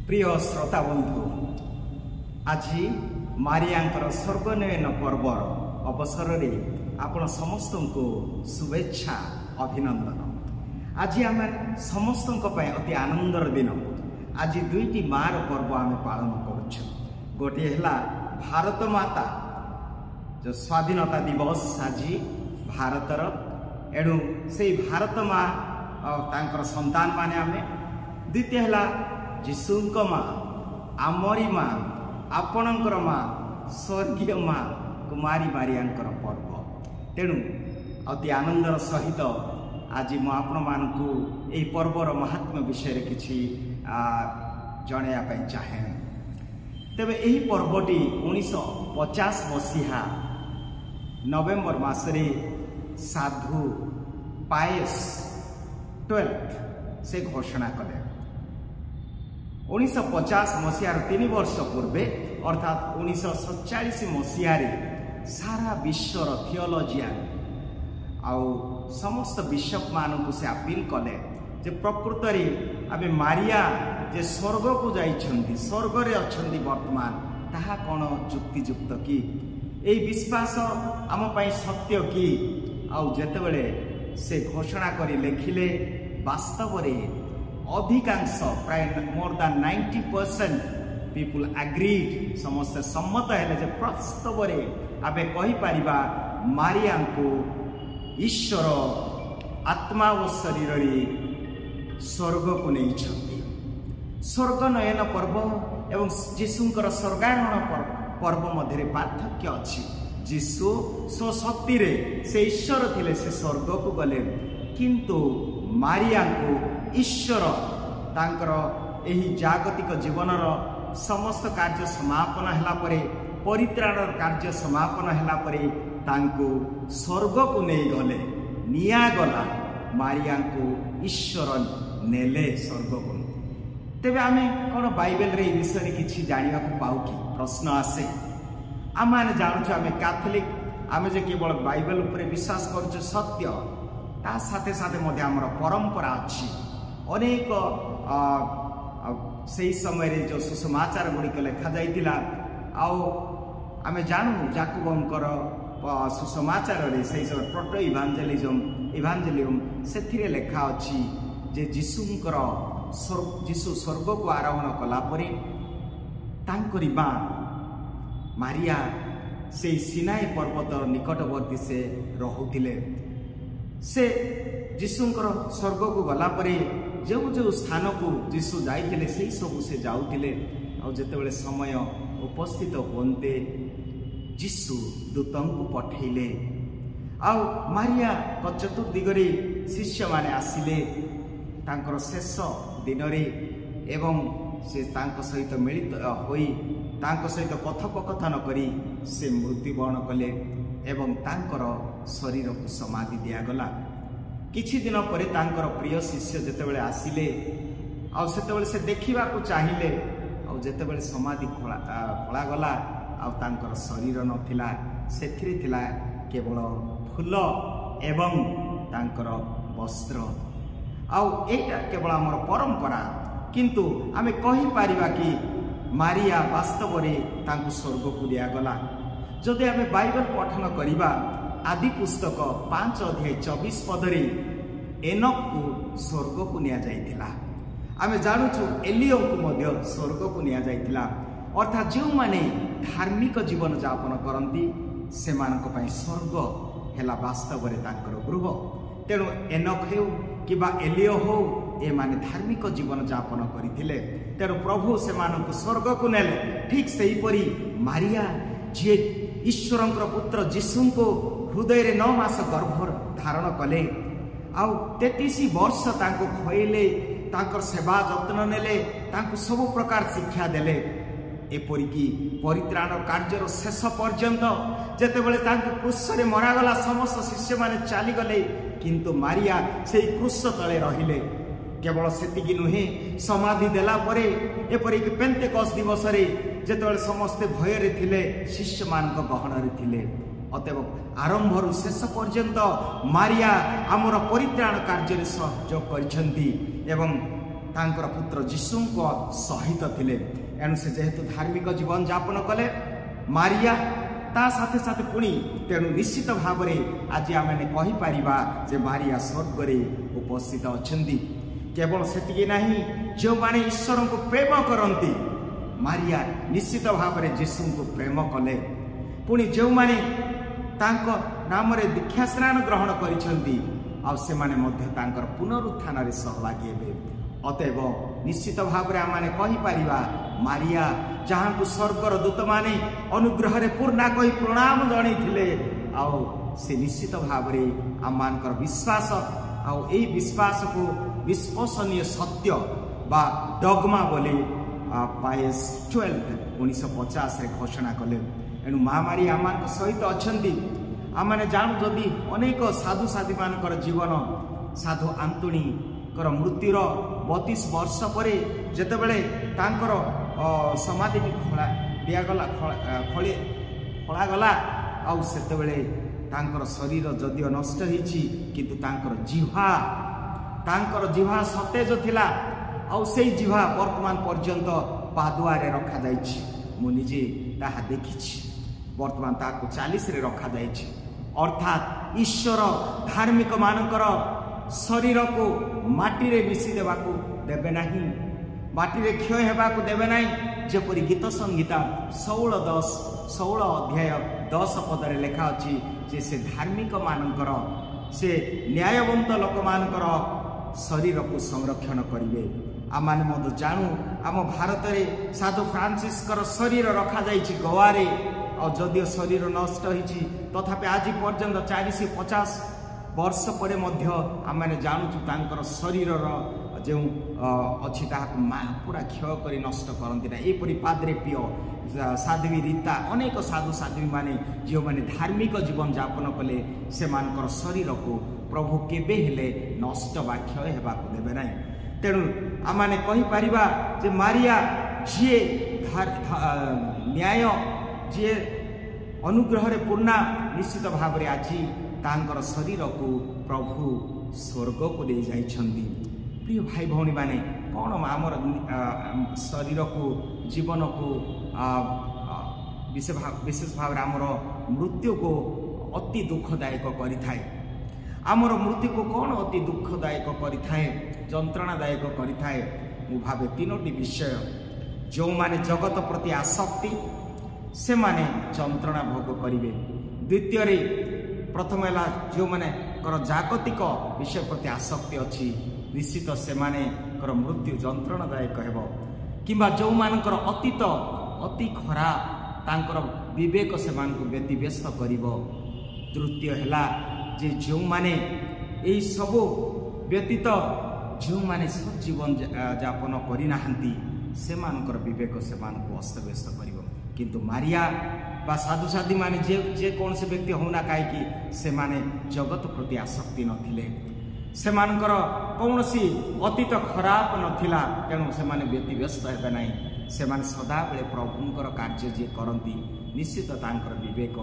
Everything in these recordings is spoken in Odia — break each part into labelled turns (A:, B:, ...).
A: प्रिय श्रोता बंधु आज मारियांकर स्वर्गनयन पर्वर अवसर रे आपण समस्त को शुभेच्छा अभिनंदन। आज आम समस्त अति आनंदर दिन। आज दुईटी मार पर्व आम पालन करुछु। गोटे है भारत माता जो स्वाधीनता दिवस आज भारतर एणु से भारत माँ तांकर संतान माने आमे। द्वितीय है जीशुंक माँ आमरी माँ आपणकर माँ स्वर्गीय माँ कुमारी मारियांकर पर्व। तेणु अति आनंदर सहित आज मु आपण मानकु एही पर्वर महात्म्य विषय किछि जणाया पई चाहे। तेबे एही पर्वटी 1950 मसीहा नवेम्बर मासरे साधु पायस 12 से घोषणा कले। 1950 मसीहार 3 वर्ष पूर्वे अर्थात 1947 मसीहारे सारा विश्वर थियोलॉजियन आउ समस्त बिशप मानकु से अपील कले जे प्रकृत रे आबे मारिया जे स्वर्ग को जाइछंती स्वर्ग रे अछंती वर्तमान ताहा कोन जुक्तियुक्त की ए विश्वास आम पई सत्य की। आउ जेतेबेले से घोषणा करी लेखिले वास्तव रे अधिकांश प्राय मोर दैन 90% पीपुल एग्रीड समस्त सम्मत है जे वास्तव रे आबे कहि परिबा मारिया को ईश्वर आत्मा व शरीर रे स्वर्ग को नहीं छथि। स्वर्ग नयन पर्व एवं जीशुंकर स्वर्गारोहण पर्व मध्य पार्थक्य अछि। जीशु स्वशक्ति रे से ईश्वर थिले से स्वर्ग को गले किंतु मारिया को ईश्वर तांकर एही जागतिक जीवनर समस्त कार्य समापन हैला परे परित्राण कार्य समापन हैला परे तांको स्वर्ग को नहीं गले निया गला मारिया को ईश्वर नेले स्वर्ग को। तेबे आमे कोन बाइबल रे विषय किछि जानिबा को पाउ कि प्रश्न आसे। आम माने जानुछु आमे कैथोलिक आमे जे केवल बाइबल ऊपर विश्वास करछु सत्य ता साथे साथे मध्ये हमर परंपरा अछि। अनेक से समय रे जो सुसमाचार गुड़िक लिखा जाइतिला आउ आमे जानू जाकुबंकर सुसमाचार रे से समय प्रोटो इभांजेलियम सेथिरे लेखा अछि जे जीशुंकर जीशु स्वर्ग को आरोहण कला परे तांकरी मां मारिया से सिनाई पर्वत निकटवर्ती से रहुथिले। से जीशुंकर स्वर्ग को गला परे जो जो स्थान को जीशु जाइतिले सेही सब से जाउतिले। आ जेतेबेले समय उपस्थित होन्ते जीशु दूतंकु पठेले आ मारिया चतुर्दिगरे शिष्य माने आसिले तांकर शेष दिन रे एवं से तांक सहित मिलित होई तांक सहित कथोपकथन करी से मृत्युवरण कले एवं तांकर शरीर को समाधि दिया गला। किछि दिन परे तांकर प्रिय शिष्य जेतेबेले आसिले आ सेतेबेले से देखिबा को चाहिए आ जेतेबेले समाधि खोला गला आ तांकर शरीर नथिला सेथिरे थिला केवल फूल एवं तांकर वस्त्र। आउ एटा केवल हमर परंपरा किंतु आमे कहि पारिबा कि मारिया वास्तव रे तांको स्वर्ग को दिया गला। जदि आमे बाइबल पठन करिबा आदि पुस्तक 5 अध्याय 24 पदरे एनोक को स्वर्ग को निया जाइतिला। आमे जानुछु एलियो को मध्य स्वर्ग को निया जाइतिला। अर्थात जो माने धार्मिक जीवन यापन करंती से मानक पई स्वर्ग हेला वास्तव रे तांकर गृह। तेणु एनोक हेउ किबा एलियो हो ए माने धार्मिक जीवन यापन करिथिले। तेणु प्रभु से मानक स्वर्ग को नेले। ठीक सेही परी मारिया जे ईश्वरंकर पुत्र जीशु को हृदय रे 9 मास गर्भ धारण कले आउ 33 वर्ष तांको खोइले तांकर सेवा जत्न नेले तांको सब प्रकार शिक्षा देले एपरिकी परित्राण कार्यर शेष पर्यंत जेतेबेले तांको क्रूस रे मरागला समस्त शिष्य माने चली गले किंतु मारिया से क्रूस तले रहिले। केवल सेतिकी नुहे समाधि देला परे एपरिकी पेंतेकॉस दिवस रे जेतेबेले समस्त भय रे थिले शिष्य मानक गहन रे थिले। अतएव आरंभरु शेष पर्यंत मारिया आमर परित्राण कार्य सहयोग करिसेंती एवं ତାଙ୍କର ପୁତ୍ର ଯୀଶୁଙ୍କ ସହିତ ଥିଲେ। ଏଣୁ ସେ ଯେହେତୁ ଧାର୍ମିକ ଜୀବନ ଯାପନ କଲେ ମାରିଆ ତା ସାଥେ ସାଥେ ପୁଣି ତେଣୁ ନିଶ୍ଚିତ ଭାବରେ ଆଜି ଆମେ କହିପାରିବା ଯେ ମାରିଆ ସ୍ୱର୍ଗରେ ଉପସ୍ଥିତ ଅଛନ୍ତି। କେବଳ ସେତିକି ନାହିଁ, ଯେଉଁମାନେ ଈଶ୍ୱରଙ୍କୁ ପ୍ରେମ କରନ୍ତି ମାରିଆ ନିଶ୍ଚିତ ଭାବରେ ଯୀଶୁଙ୍କୁ ପ୍ରେମ କଲେ। ପୁଣି ଯେଉଁମାନେ ତାଙ୍କ ନାମରେ ଦୀକ୍ଷା ସ୍ନାନ ଗ୍ରହଣ କରିଛନ୍ତି ଆଉ ସେମାନେ ମଧ୍ୟ ତାଙ୍କର ପୁନରୁତ୍ଥାନରେ ସହଭାଗୀ ହେବେ। ଅତଏବ ନିଶ୍ଚିତ ଭାବରେ ଆମେ କହିପାରିବା ମାରିଆ ଯାହାଙ୍କୁ ସ୍ୱର୍ଗର ଦୂତମାନେ ଅନୁଗ୍ରହରେ ପୂର୍ଣ୍ଣା କହି ପ୍ରଣାମ ଜଣାଇଥିଲେ ଆଉ ସେ ନିଶ୍ଚିତ ଭାବରେ ଆମମାନଙ୍କର ବିଶ୍ୱାସ ଆଉ ଏହି ବିଶ୍ୱାସକୁ ବିଶ୍ୱସନୀୟ ସତ୍ୟ ବା ଡଗମା ବୋଲି ପାଏସ୍ 1950 ଘୋଷଣା କଲେ। ଏଣୁ ମା ମାରିଆ ଆମମାନଙ୍କ ସହିତ ଅଛନ୍ତି। ଆମେ ଜାଣୁ ଯଦି ଅନେକ ସାଧୁସାଧୀମାନଙ୍କର ଜୀବନ ସାଧୁ ଆନ୍ତୋନିଙ୍କର ମୃତ୍ୟୁର 32 ବର୍ଷ ପରେ ଯେତେବେଳେ ତାଙ୍କର ସମାଧିଟି ଖୋଳାଗଲା ଆଉ ସେତେବେଳେ ତାଙ୍କର ଶରୀର ଯଦିଓ ନଷ୍ଟ ହେଇଛି କିନ୍ତୁ ତାଙ୍କର ଜିହ୍ବା ସତେଜ ଥିଲା ଆଉ ସେଇ ଜିହ୍ବା ବର୍ତ୍ତମାନ ପର୍ଯ୍ୟନ୍ତ ପାଦୁଆରେ ରଖାଯାଇଛି। ମୁଁ ନିଜେ ତାହା ଦେଖିଛି। ବର୍ତ୍ତମାନ ତାହାକୁ 40ରେ ରଖାଯାଇଛି। ଅର୍ଥାତ୍ ଈଶ୍ୱର ଧାର୍ମିକ ମାନଙ୍କର ଶରୀରକୁ ମାଟିରେ ମିଶି ଦେବାକୁ ଦେବେ ନାହିଁ, ମାଟିରେ କ୍ଷୟ ହେବାକୁ ଦେବେ ନାହିଁ। ଯେପରି ଗୀତ ସଂହିତା 16 ଅଧ୍ୟାୟ 10 ପଦରେ ଲେଖା ଅଛି ଯେ ସେ ଧାର୍ମିକ ମାନଙ୍କର ସେ ନ୍ୟାୟବନ୍ତ ଲୋକମାନଙ୍କର ଶରୀରକୁ ସଂରକ୍ଷଣ କରିବେ। ଆମେ ମଧ୍ୟ ଜାଣୁ ଆମ ଭାରତରେ ସାଧୁ ଫ୍ରାନ୍ସିସ୍ଙ୍କର ଶରୀର ରଖାଯାଇଛି ଗୋଆରେ ଆଉ ଯଦିଓ ଶରୀର ନଷ୍ଟ ହୋଇଛି ତଥାପି ଆଜି ପର୍ଯ୍ୟନ୍ତ 450 ବର୍ଷ ପରେ ମଧ୍ୟ ଆମେ ଜାଣୁଛୁ ତାଙ୍କର ଶରୀରର ଯେଉଁ ଅଛି ତାହାକୁ ପୁରା କ୍ଷୟ କରି ନଷ୍ଟ କରନ୍ତି ନା। ଏପରି ପାଦ୍ରେ ପିଓ, ସାଧ୍ବୀ ରୀତା, ଅନେକ ସାଧୁ ସାଧ୍ବୀମାନେ ଯେଉଁମାନେ ଧାର୍ମିକ ଜୀବନ ଯାପନ କଲେ ସେମାନଙ୍କର ଶରୀରକୁ ପ୍ରଭୁ କେବେ ହେଲେ ନଷ୍ଟ ବା କ୍ଷୟ ହେବାକୁ ଦେବେ ନାହିଁ। ତେଣୁ ଆମେ କହିପାରିବା ଯେ ମାରିଆ ଯିଏ ନ୍ୟାୟ, ଯିଏ ଅନୁଗ୍ରହରେ ପୂର୍ଣ୍ଣା, ନିଶ୍ଚିତ ଭାବରେ ଆଜି ତାଙ୍କର ଶରୀରକୁ ପ୍ରଭୁ ସ୍ୱର୍ଗକୁ ନେଇ ଯାଇଛନ୍ତି। ପ୍ରିୟ ଭାଇ ଭଉଣୀମାନେ, କ'ଣ ଆମର ଶରୀରକୁ ଜୀବନକୁ ବିଶେଷ ଭାବରେ ଆମର ମୃତ୍ୟୁକୁ ଅତି ଦୁଃଖଦାୟକ କରିଥାଏ। ଆମର ମୃତ୍ୟୁକୁ କ'ଣ ଅତି ଦୁଃଖଦାୟକ କରିଥାଏ, ଯନ୍ତ୍ରଣାଦାୟକ କରିଥାଏ? ମୁଁ ଭାବେ 3ଟି ବିଷୟ। ଯେଉଁମାନେ ଜଗତ ପ୍ରତି ଆସକ୍ତି ସେମାନେ ଯନ୍ତ୍ରଣା ଭୋଗ କରିବେ। ଦ୍ୱିତୀୟରେ ପ୍ରଥମ ହେଲା ଯେଉଁମାନଙ୍କର ଜାଗତିକ ବିଷୟ ପ୍ରତି ଆସକ୍ତି ଅଛି ନିଶ୍ଚିତ ସେମାନଙ୍କର ମୃତ୍ୟୁ ଯନ୍ତ୍ରଣାଦାୟକ ହେବ। କିମ୍ବା ଯେଉଁମାନଙ୍କର ଅତୀତ ଅତି ଖରାପ ତାଙ୍କର ବିବେକ ସେମାନଙ୍କୁ ବ୍ୟତିବ୍ୟସ୍ତ କରିବ। ତୃତୀୟ ହେଲା ଯେ ଯେଉଁମାନେ ଏହି ସବୁ ବ୍ୟତୀତ ଯେଉଁମାନେ ସଜ୍ଜୀବନ ଯାପନ କରିନାହାନ୍ତି ସେମାନଙ୍କର ବିବେକ ସେମାନଙ୍କୁ ଅସ୍ତବ୍ୟସ୍ତ କରିବ। କିନ୍ତୁ ମାରିଆ ବା ସାଧୁସାଧୀମାନେ ଯେକୌଣସି ବ୍ୟକ୍ତି ହେଉନା କାହିଁକି ସେମାନେ ଜଗତ ପ୍ରତି ଆସକ୍ତି ନଥିଲେ, ସେମାନଙ୍କର କୌଣସି ଅତୀତ ଖରାପ ନଥିଲା। ତେଣୁ ସେମାନେ ବ୍ୟତିବ୍ୟସ୍ତ ହେବେ ନାହିଁ। ସେମାନେ ସଦାବେଳେ ପ୍ରଭୁଙ୍କର କାର୍ଯ୍ୟ ଯିଏ କରନ୍ତି ନିଶ୍ଚିତ ତାଙ୍କର ବିବେକ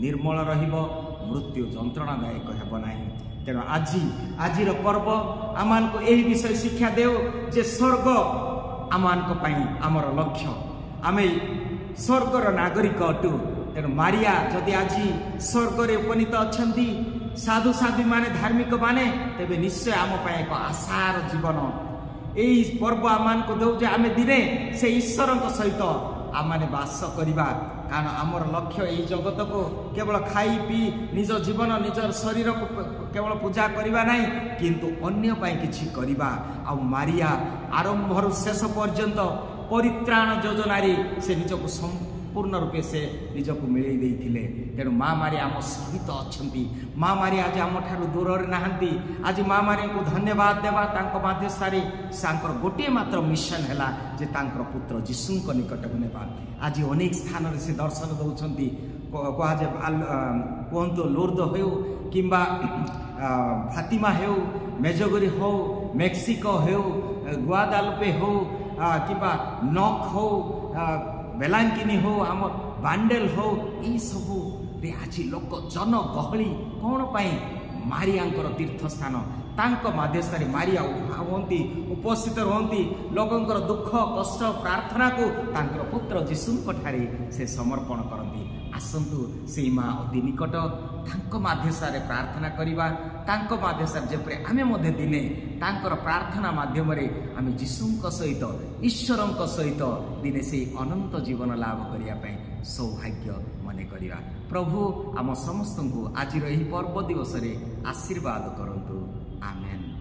A: ନିର୍ମଳ ରହିବ, ମୃତ୍ୟୁ ଯନ୍ତ୍ରଣାଦାୟକ ହେବ ନାହିଁ। ତେଣୁ ଆଜିର ପର୍ବ ଆମମାନଙ୍କୁ ଏହି ବିଷୟ ଶିକ୍ଷା ଦେଉ ଯେ ସ୍ୱର୍ଗ ଆମମାନଙ୍କ ପାଇଁ ଆମର ଲକ୍ଷ୍ୟ, ଆମେ ସ୍ୱର୍ଗର ନାଗରିକ ଅଟୁ। ତେଣୁ ମାରିଆ ଯଦି ଆଜି ସ୍ୱର୍ଗରେ ଉପନୀତ ଅଛନ୍ତି, ସାଧୁସାଧୀମାନେ ଧାର୍ମିକ ମାନେ, ତେବେ ନିଶ୍ଚୟ ଆମ ପାଇଁ ଏକ ଆଶାର ଜୀବନ। ଏହି ପର୍ବ ଆମମାନଙ୍କୁ ଦେଉ ଯେ ଆମେ ଦିନେ ସେ ଈଶ୍ୱରଙ୍କ ସହିତ ଆମେ ବାସ କରିବା। କାରଣ ଆମର ଲକ୍ଷ୍ୟ ଏହି ଜଗତକୁ କେବଳ ଖାଇ ପିଇ ନିଜ ଜୀବନ ନିଜର ଶରୀରକୁ କେବଳ ପୂଜା କରିବା ନାହିଁ କିନ୍ତୁ ଅନ୍ୟ ପାଇଁ କିଛି କରିବା। ଆଉ ମାରିଆ ଆରମ୍ଭରୁ ଶେଷ ପର୍ଯ୍ୟନ୍ତ ପରିତ୍ରାଣ ଯୋଜନାରେ ସେ ନିଜକୁ ସମ୍ପୂର୍ଣ୍ଣ ରୂପେ ସେ ନିଜକୁ ମିଳେଇ ଦେଇଥିଲେ। ତେଣୁ ମା ମାରିଆ ଆମ ସହିତ ଅଛନ୍ତି। ମା ମାରିଆ ଆଜି ଆମଠାରୁ ଦୂରରେ ନାହାନ୍ତି। ଆଜି ମା ମାରିଆଙ୍କୁ ଧନ୍ୟବାଦ ଦେବା। ତାଙ୍କ ମାଧ୍ୟସ୍ଥରେ ତାଙ୍କର ଗୋଟିଏ ମାତ୍ର ମିଶନ ହେଲା ଯେ ତାଙ୍କର ପୁତ୍ର ଯୀଶୁଙ୍କ ନିକଟକୁ ନେବା। ଆଜି ଅନେକ ସ୍ଥାନରେ ସେ ଦର୍ଶନ ଦେଉଛନ୍ତି। କୁହାଯାଏ କୁହନ୍ତୁ ଲୋର୍ଦ ହେଉ କିମ୍ବା ଫାତିମା ହେଉ, ମେଜୋଗରି ହେଉ, ମେକ୍ସିକୋ ହେଉ, ଗୁଆଦାଲୁପେ ହେଉ କିମ୍ବା ନକ୍ ହେଉ, ବେଲାଙ୍କିନି ହେଉ, ଆମ ବାଣ୍ଡେଲ ହେଉ, ଏହିସବୁରେ ଆଜି ଲୋକ ଜନଗହଳି କ'ଣ ପାଇଁ? ମାରିଆଙ୍କର ତୀର୍ଥସ୍ଥାନ। ତାଙ୍କ ମାଧ୍ୟସ୍ଥରେ ମାରିଆ ହୁଅନ୍ତି, ଉପସ୍ଥିତ ରୁହନ୍ତି। ଲୋକଙ୍କର ଦୁଃଖ କଷ୍ଟ ପ୍ରାର୍ଥନାକୁ ତାଙ୍କର ପୁତ୍ର ଯୀଶୁଙ୍କ ଠାରେ ସେ ସମର୍ପଣ କରନ୍ତି। ଆସନ୍ତୁ ସେଇ ମା ଅତି ନିକଟ, ତାଙ୍କ ମାଧ୍ୟସ୍ଥରେ ପ୍ରାର୍ଥନା କରିବା। ତାଙ୍କ ମାଧ୍ୟସ୍ଥରେ ଯେପରି ଆମେ ମଧ୍ୟ ଦିନେ ତାଙ୍କର ପ୍ରାର୍ଥନା ମାଧ୍ୟମରେ ଆମେ ଯୀଶୁଙ୍କ ସହିତ ଈଶ୍ୱରଙ୍କ ସହିତ ଦିନେ ସେଇ ଅନନ୍ତ ଜୀବନ ଲାଭ କରିବା ପାଇଁ ସୌଭାଗ୍ୟ ମନେ କରିବା। ପ୍ରଭୁ ଆମ ସମସ୍ତଙ୍କୁ ଆଜିର ଏହି ପର୍ବ ଦିବସରେ ଆଶୀର୍ବାଦ କରନ୍ତୁ। ଆମେନ୍।